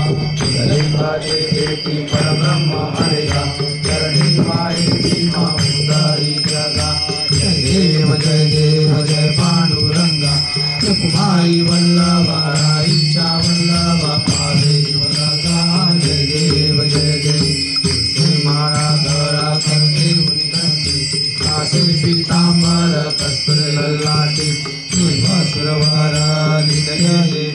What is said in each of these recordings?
लिंगाचे देती परब्रह्म हरिगा चरणी वाई उदारी जगा जय देव जय पांडुरंगा कुमारी वल्लभा राईच्या वल्लभा पावे वरदा जय देव जय देव माळा गळा करते उनिगंधी कासे पीतांबर कस्तुर ललाटी वस्त्रवारा निदय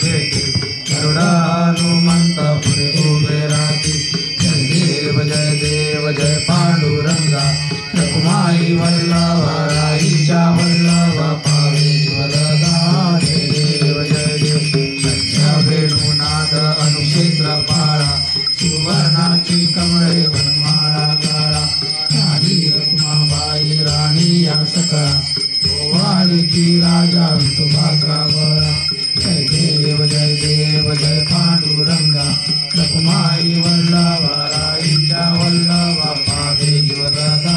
भेटी गरुडानुमंत पुरे उभे राहती जय देव जय पांडुरंगा कुमारी वल्लभा राईच्या वल्लभा पावे वरदा जय देव सत्य वेणुनाद अनुक्षेत्र पाळा सुवर्णाची कमळे वनमाळा गाळा राणी रखुमाबाई राणी या सकळा गोवाळी की राजा विठोबाचा बळा जय देव जय पांडुरंगा रखुमाई वल्लभा राईच्या वल्लभा पावे वरदा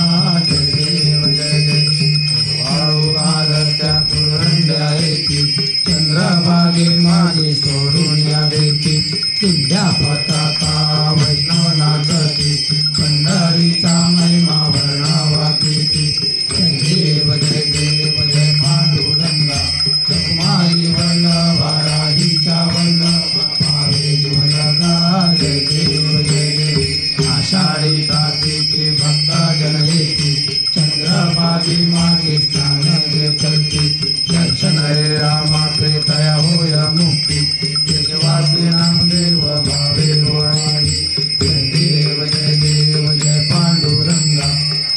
जय देव वाळू आरत्या कुरंड्या येती चंद्रभागे माझे सोडून या देती किल्ल्या पताका वैष्णव नाचती पंढरीचा महिमा वर्णावा कीर्ती जय देव जय पांडुरंगा रखुमाई वल्लभा राईच्या वल्लभा पावे वरदा जय देव आषाढी कार्तिकी भक्ता जन येती चंद्रभागी माझे स्नान जे चलती दर्शन रे रामा त्रेतया होय मुक्ती यशवासी नामदेव भावे वळी जय देव जय पांडुरंगा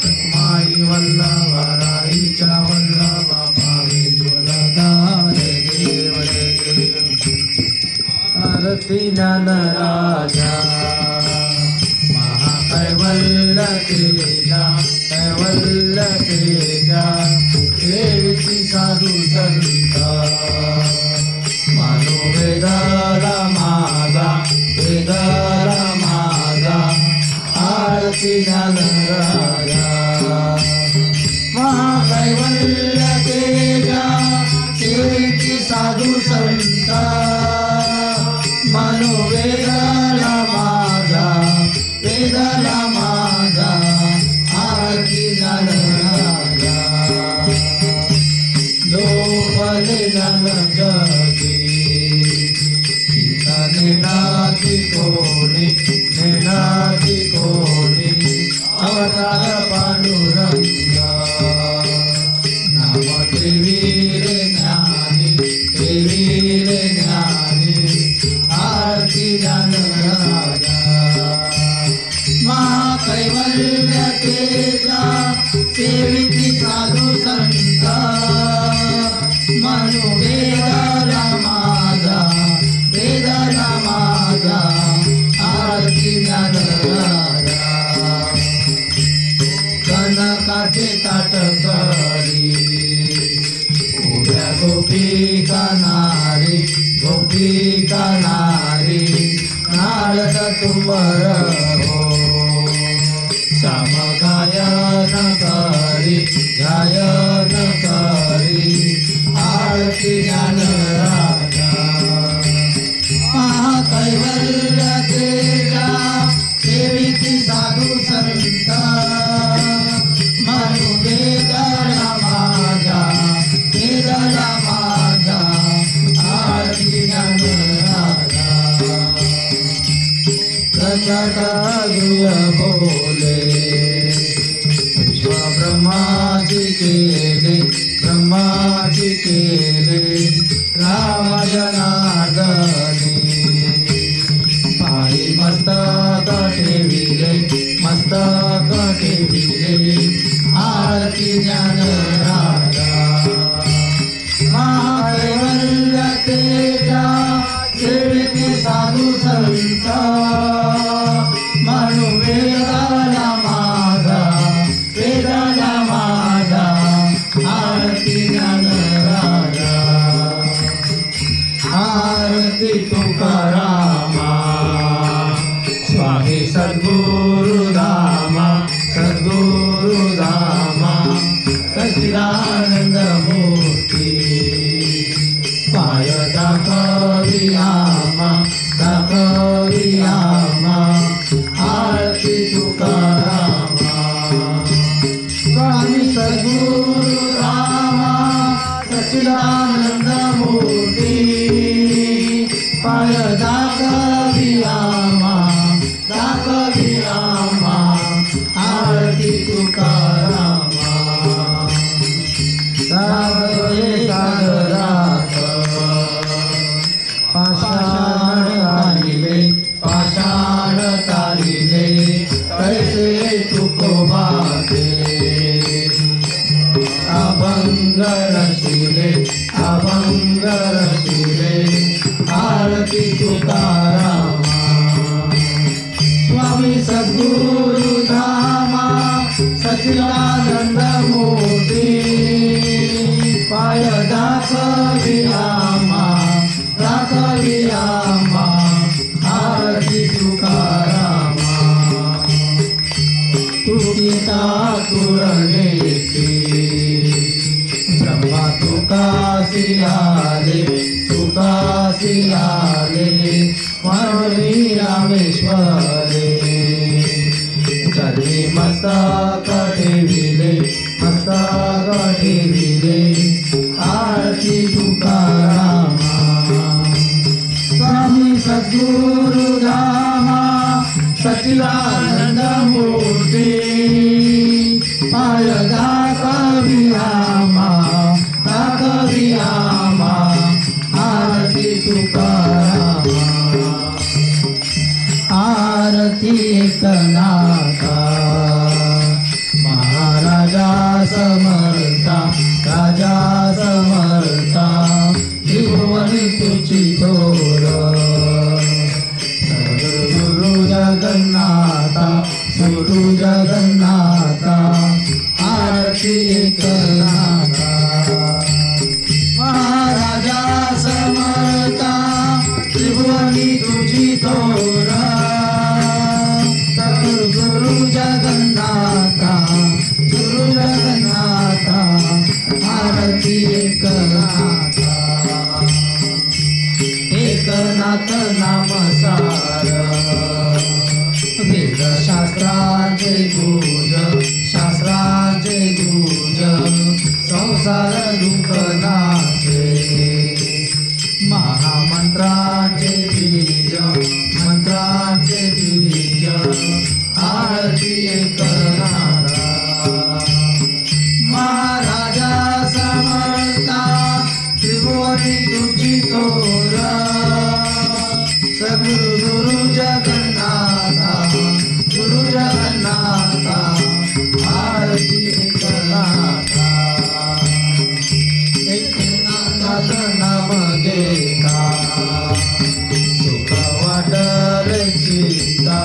रखुमाई वल्लभा राईच्या वल्लभा पावे वरदा जय देव आरती ज्ञान राजा महाकैवल्य तेजा कैवल्य तेजा देवीची साधू संता मानो वेदाला माझा आरती ज्ञान राजा महाकैवल्य तेजा देवीची साधू संता मानो वेदाला माझा आरती ज्ञान राजा लोपले ज्ञान जगी नेनाची कोणी अवतार पांडुरंगा नाम त्रिवीरे ज्ञानी आरती ज्ञान राजा महाकैवल्य तेजा सेविती साधू संता मनो वेदाला माझा आरती ज्ञान राजा कनकाचे ताट करी उभ्या गोपिका नारी नारद तुमर हो समगायन करी गायन करी आरती ज्ञान राजा महाकैवल्य तेजा सेविती साधू संता मनु वेदला माझा आरती ज्ञान राजा प्रचंड बोले विश्व ब्रह्माजी केले राम जनार्दनी पायी मस्तक ठेविले आरती ज्ञान राजा महाकैवल्य तेजा सेविती साधू संता मनु वेदाला माझा आरती ज्ञान राजा आरती तुकारामा स्वामी सद्गुरुधामा सच्चिदानंद मूर्ती पाय दाखवी आमा दाखवी स्वामी सद्गुरु धामा सच्चिदानंद मूर्ती पाय दाखवी आम्हा आरती तुकारामा तुकिता तुरनेती ब्रह्मा तुकासी आले वारुणी रामेश्वरे चरणी मस्तक ठेविले आरती तुकारामा स्वामी सद्गुरु धामा सच्चिदानंद मूर्ती पाय दाखवी आम्हा आरती तुकारामा आरती एकनाथा महाराजा समर्था राजा समर्था त्रिभुवनी तुझी थोर गुरु जगन्नाथा आरती एकनाथा महाराजा समर्था त्रिभुवनी तुझी थोर गुरु जगन्नाथा आरती एकनाथ नाम सार वेद शास्त्रांचे गुज संसार दुःख नाचे महामंत्रांचे बीज आरती एकनाथा महाराजा समर्था त्रिभुवनी तुझी थोर सद्गुरु जगन्नाथा आरती एकनाथा एकनाथ नाम घेता सुख वाटले चिंता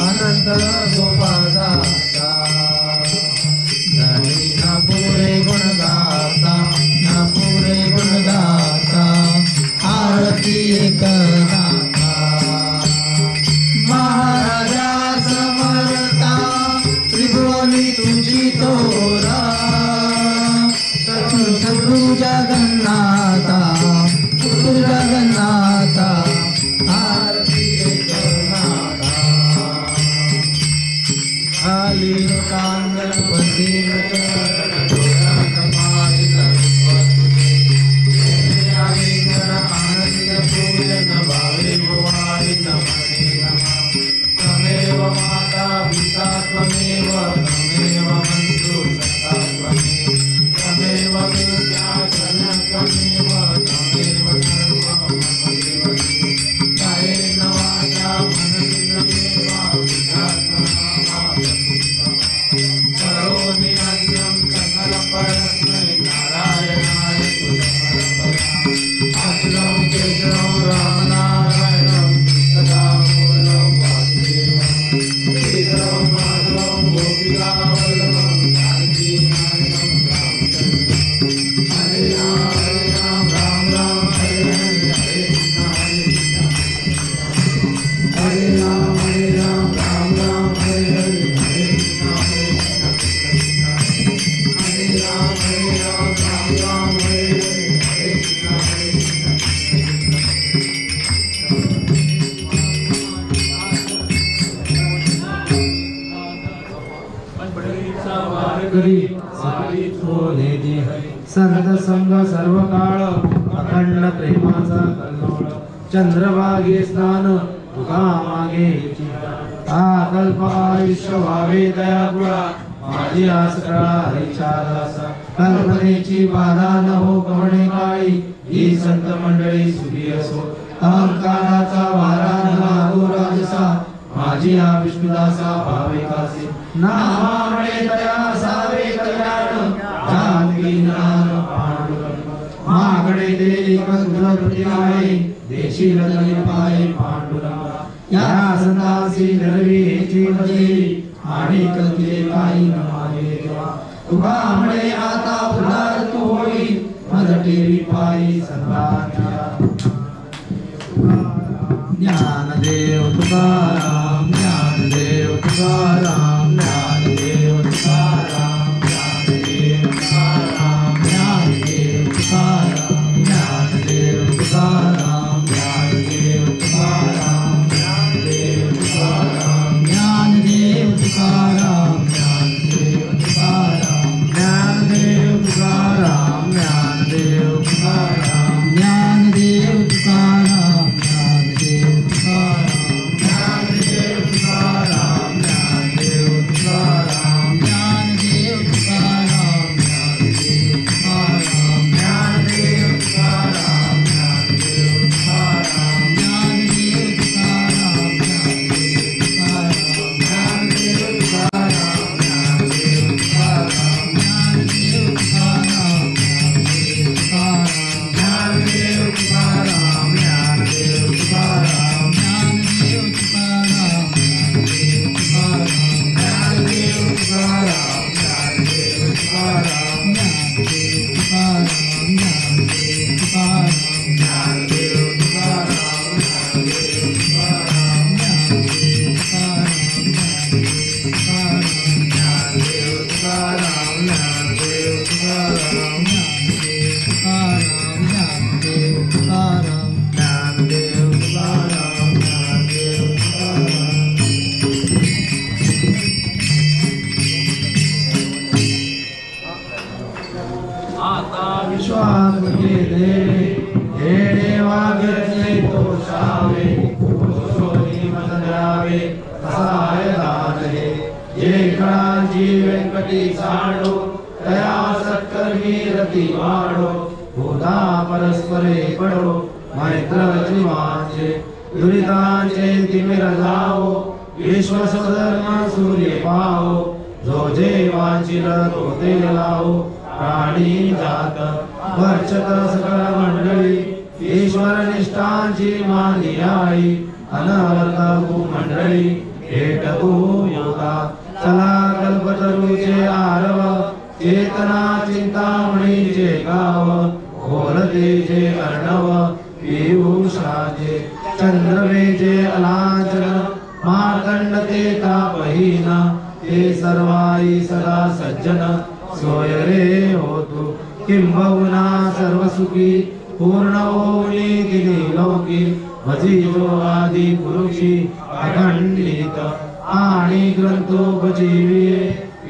अनंत गोपादासा धनी ना पुरे गुण गाता आरती एकनाथा महाराजा समर्था त्रिभुवनी तुझी थोर गुरु जगन्नाथा आरती एकनाथा खाली गणपती तमेव माता पिता त्वमेव बन्धु सखा तमेव विद्या जनक त्वमेव सर्वं मम देवसी कायेन वाचा मनसेन्द्रियेण करोमि यज्ञं सकलपरस्मै नारायणाय समर्पयामि अखिलं केशवं रामनारायणं सदा पूर्णं वासुदेवं श्रीधरं माधवं गोपिकावल्लभं जानकीनायकं रामचन्द्रं हरे राम राम राम हरे हरे हरे कृष्ण हरे राम राम राम हरे हरे हरे कृष्ण हरे राम राम हरे हरे हरे कृष्ण संत संग सर्व काळ अखंड प्रेमाचा कल्लोळ चंद्रभागे स्नान तुका मागे कल्प आयुष्य व्हावे दयागुळा माझी आस कळा हरीच्या दासा कल्पनेची बाधा न हो कवणे काळी ही संत मंडळी सुखी असो अहंकाराचा वारा न लागो राजसा माझी हा विष्णुदासा भावे कासे नामामुळे दया सावे कल्याण जानकी नाम पांडुरंग माकडे ते एक तुझ प्रती आहे देशील तरी पाय पांडुरंगा या संतासी नरवी हेची मजली आणि कधी काही न मागे देवा तुका आमळे आता पुढार तू होई मज टेरी पायी संतांच्या ज्ञानदेव तुकाराम ज्ञानदेव तुकाराम ज्ञानदेव तुकाराम ज्ञानदेव तुकाराम ज्ञानदेव तुकाराम ज्ञानदेव तुकाराम ज्ञानदेव तुकाराम ज्ञानदेव तुकाराम ज्ञानदेव तुकाराम ज्ञानदेव तुकाराम ज्ञानदेव तुकाराम ज्ञानदेव तुकाराम ज्ञानदेव तुकाराम परस्परे पडो मैत्र जीवांचे दुरितांचे तिमिर जावो विश्व स्वधर्म सूर्य पावो जो जेवांची होते लावो प्राणी जात वर्षत सकळ मंडळी ईश्वर निष्ठांची मानी आई अनवर्त भूमंडळी भेट तू योगा चला कल्पतरूचे आरव चेतना चिंतामणीचे गाव घोरतेचे अर्णव पीयूषाचे चंद्रवेचे अलांचन मार्कंड ते तापहीन ते सर्वाई सदा सज्जन सोय रे होतु किंबहुना सर्वसुखी पूर्ण होऊनी दिली लौकी भजी जो आदि पुरुषी अखंडित आणि ग्रंथोपजीविये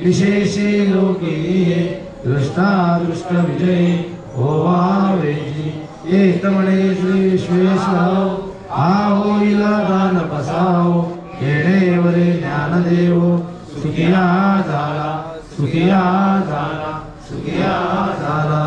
विशेषे लोकीये दृष्टादृष्ट विजयी होवावेजी एकमणे श्री विश्वेश्वर हा होईल दान पसाव येणेवरे ज्ञानदेव सुखिया झाला सुखिया झाला सुखिया झाला